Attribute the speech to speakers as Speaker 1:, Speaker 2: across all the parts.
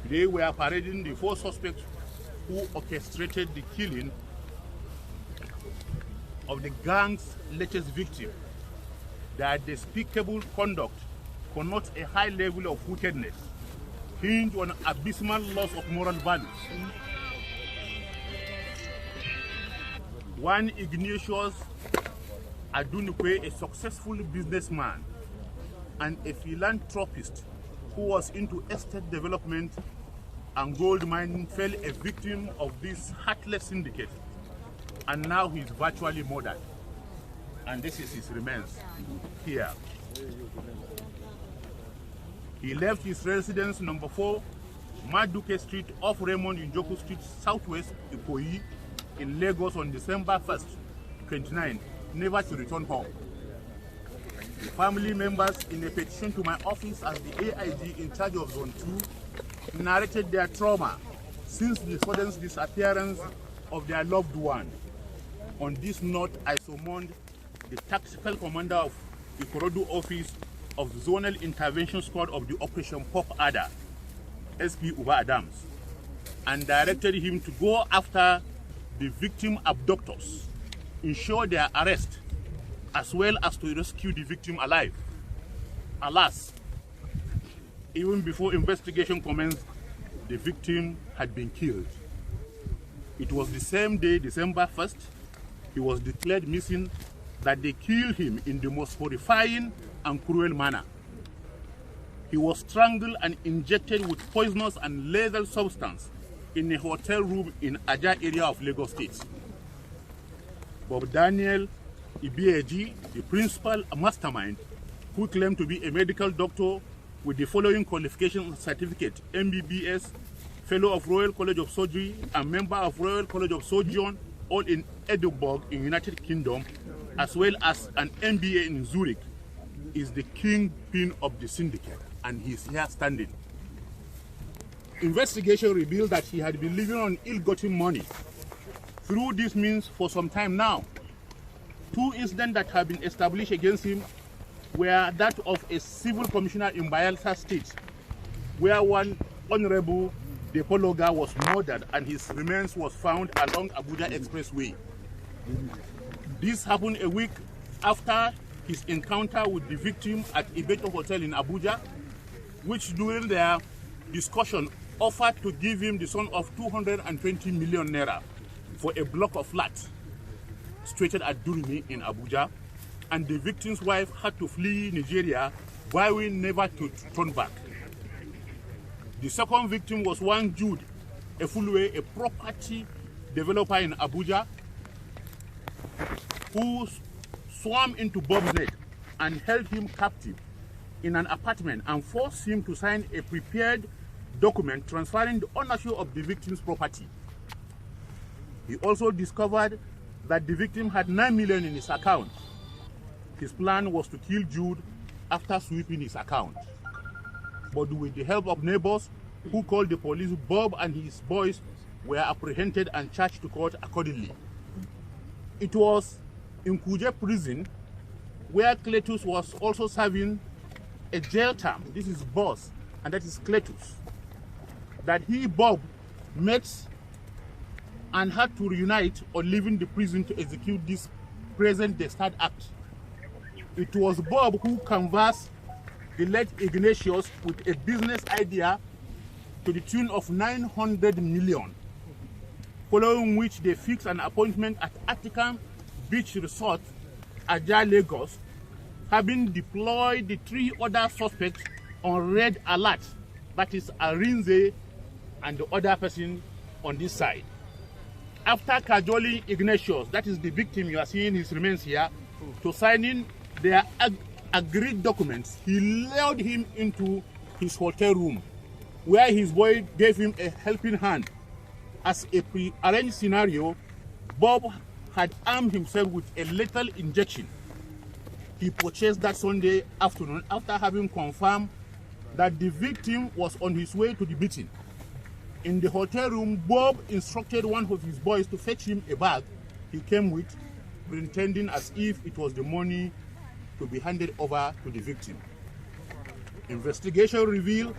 Speaker 1: They were parading the 4 suspects who orchestrated the killing of the gang's latest victim. Their despicable conduct connotes a high level of wickedness, hinged on abysmal loss of moral values. One Ignatius ODUNUKWE, a successful businessman and a philanthropist who was into estate development and gold mining, fell a victim of this heartless syndicate, and now he is virtually murdered. And this is his remains here. He left his residence number 4, Maduke Street off Raymond Njoku Street, Southwest Ikoyi, in Lagos on December 1st, 29, never to return home. The family members, in a petition to my office as the AIG in charge of Zone 2, narrated their trauma since the sudden disappearance of their loved one. On this note, I summoned the tactical commander of the Ikorodu office of the Zonal Intervention Squad of the Operation Pop Adder, SP Uba Adams, and directed him to go after the victim abductors, ensure their arrest, as well as to rescue the victim alive. Alas, even before investigation commenced, the victim had been killed. It was the same day, December 1st, he was declared missing, that they killed him in the most horrifying and cruel manner. He was strangled and injected with poisonous and lethal substance in a hotel room in Aja area of Lagos State. Bob Daniel Ibieji, the principal mastermind, who claimed to be a medical doctor with the following qualification certificate: MBBS, Fellow of Royal College of Surgery, and member of Royal College of Surgeon, all in Edinburgh in United Kingdom, as well as an MBA in Zurich, is the kingpin of the syndicate, and he is here standing. Investigation revealed that he had been living on ill-gotten money through this means for some time now. 2 incidents that have been established against him were that of a civil commissioner in Bayelsa State, where one Honorable Depologa was murdered and his remains was found along Abuja Expressway. This happened a week after his encounter with the victim at Ibeto Hotel in Abuja, which during their discussion offered to give him the sum of 220 million naira for a block of flats situated at Durumi in Abuja, and the victim's wife had to flee Nigeria, vowing never to turn back. The second victim was one Jude Efulwe, a property developer in Abuja, who swam into Bob's net and held him captive in an apartment and forced him to sign a prepared document transferring the ownership of the victim's property. He also discovered that the victim had 9 million in his account. His plan was to kill Jude after sweeping his account. But with the help of neighbors who called the police, Bob and his boys were apprehended and charged to court accordingly. It was in Kuje prison, where Cletus was also serving a jail term. This is boss, and that is Cletus, that he, Bob, met and had to reunite on leaving the prison to execute this present Destard Act. It was Bob who canvassed the late Ignatius with a business idea to the tune of 900 million, following which they fixed an appointment at Attica Beach Resort, Aja, Lagos, having deployed the 3 other suspects on red alert, that is Arinze and the other person on this side. After cajoling Ignatius, that is the victim, you are seeing his remains here, to signing their agreed documents, he lured him into his hotel room, where his boy gave him a helping hand. As a pre-arranged scenario, Bob had armed himself with a lethal injection he purchased that Sunday afternoon after having confirmed that the victim was on his way to the meeting. In the hotel room, Bob instructed one of his boys to fetch him a bag he came with, pretending as if it was the money to be handed over to the victim. Investigation revealed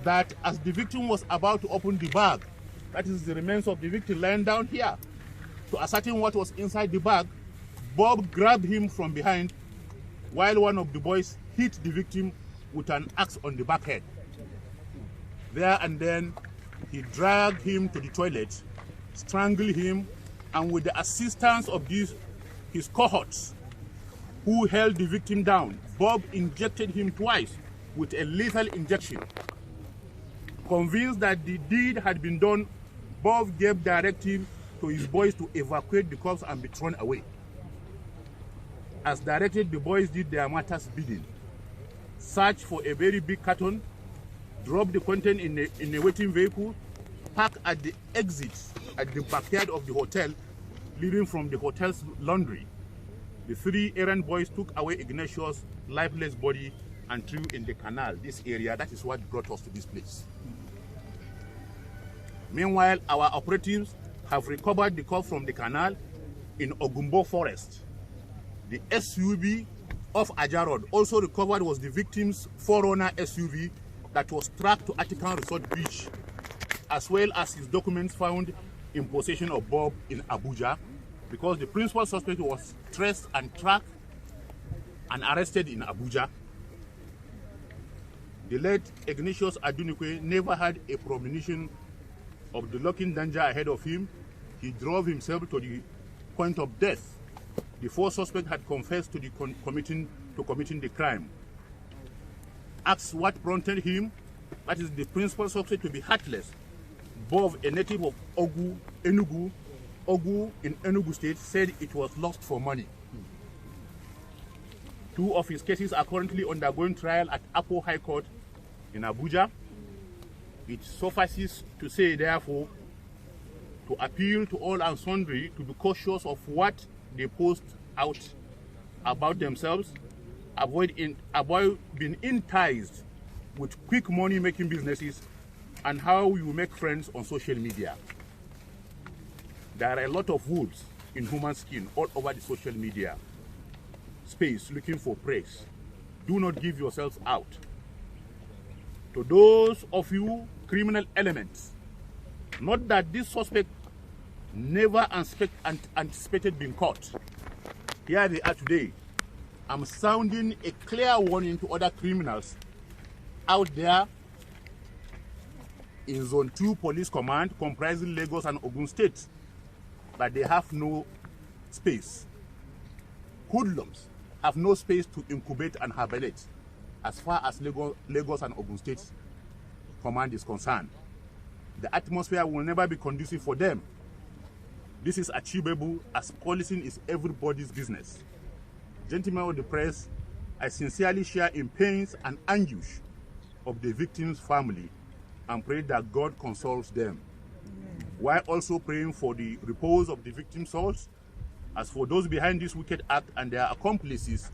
Speaker 1: that as the victim was about to open the bag, that is the remains of the victim lying down here, to ascertain what was inside the bag, Bob grabbed him from behind while one of the boys hit the victim with an axe on the back head. There and then, he dragged him to the toilet, strangled him, and with the assistance of his cohorts who held the victim down, Bob injected him twice with a lethal injection. Convinced that the deed had been done, Bob gave directive to his boys to evacuate the corpse and be thrown away. As directed, the boys did their master's bidding. Searched for a very big carton, dropped the content in a waiting vehicle, parked at the exit at the backyard of the hotel, leading from the hotel's laundry. The three errand boys took away Ignatius' lifeless body and threw in the canal, this area. That is what brought us to this place. Meanwhile, our operatives have recovered the corpse from the canal in Ogumbo Forest. The SUV off Aja Road also recovered was the victim's forerunner SUV that was tracked to Atikan Resort Beach, as well as his documents found in possession of Bob in Abuja, because the principal suspect was traced and tracked and arrested in Abuja. The late Ignatius ODUNUKWE never had a premonition of the lurking danger ahead of him. He drove himself to the point of death. The four suspects had confessed to committing the crime. Asked what prompted him, that is the principal suspect, to be heartless, Bob, a native of Ogu in Enugu State, said it was lost for money. Two of his cases are currently undergoing trial at Apo High Court in Abuja. It suffices to say, therefore, to appeal to all and sundry to be cautious of what they post out about themselves, avoid being enticed with quick money-making businesses, and how you make friends on social media. There are a lot of wolves in human skin all over the social media space looking for praise. Do not give yourselves out. To those of you criminal elements, not that this suspect never anticipated being caught. Here they are today. I'm sounding a clear warning to other criminals out there in Zone 2 Police Command, comprising Lagos and Ogun State, that they have no space. Hoodlums have no space to incubate and hibernate as far as Lagos and Ogun State Command is concerned. The atmosphere will never be conducive for them. This is achievable, as policing is everybody's business. Gentlemen of the press, I sincerely share in pains and anguish of the victim's family and pray that God consoles them, while also praying for the repose of the victim's souls. As for those behind this wicked act and their accomplices,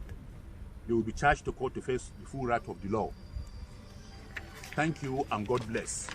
Speaker 1: they will be charged to court to face the full wrath of the law. Thank you and God bless.